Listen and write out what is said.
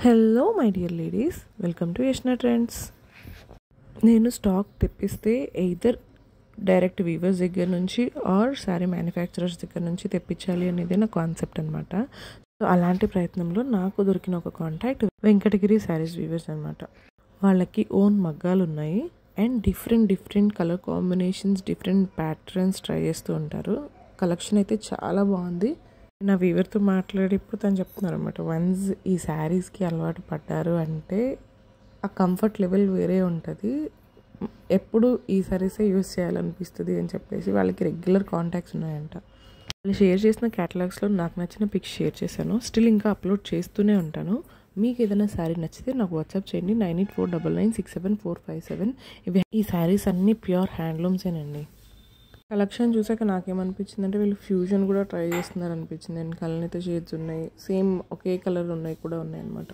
Hello my dear ladies, welcome to Yashna trends. నేను stock తెప్పిస్తే either direct weavers దగ్గర నుంచి ఆర్ శారీ మ్యానుఫ్యాక్చరర్స్ దగ్గర నుంచి తెప్పించాలి అనేది నా కాన్సెప్ట్ అనమాట. సో అలాంటి ప్రయత్నంలో నాకు దొరికిన ఒక కాంటాక్ట్ వెంకటగిరి శారీస్ వీవర్స్ అనమాట. వాళ్ళకి ఓన్ మగ్గాలు ఉన్నాయి and different colour combinations, different patterns try చేస్తూ ఉంటారు. కలెక్షన్ అయితే చాలా బాగుంది. నా వీవర్తో మాట్లాడేప్పుడు తను చెప్తున్నారు అనమాట, వన్స్ ఈ శారీస్కి అలవాటు పడ్డారు అంటే ఆ కంఫర్ట్ లెవెల్ వేరే ఉంటుంది, ఎప్పుడు ఈ శారీసే యూస్ చేయాలనిపిస్తుంది అని చెప్పేసి వాళ్ళకి రెగ్యులర్ కాంటాక్ట్స్ ఉన్నాయంట. వాళ్ళు షేర్ చేసిన క్యాటలాగ్స్లో నాకు నచ్చిన పిక్స్ షేర్ చేశాను. స్టిల్ ఇంకా అప్లోడ్ చేస్తూనే ఉంటాను. మీకు ఏదైనా శారీ నచ్చితే నాకు వాట్సాప్ చేయండి 9849967457. ఈ శారీస్ అన్నీ ప్యూర్ హ్యాండ్లూమ్సేనండి. కలెక్షన్ చూసాక నాకేమనిపించింది అంటే వీళ్ళు ఫ్యూజన్ కూడా ట్రై చేస్తున్నారు అనిపించింది. అండ్ కలనైతే షేడ్స్ ఉన్నాయి, సేమ్ ఒకే కలర్ ఉన్నాయి కూడా ఉన్నాయి అనమాట.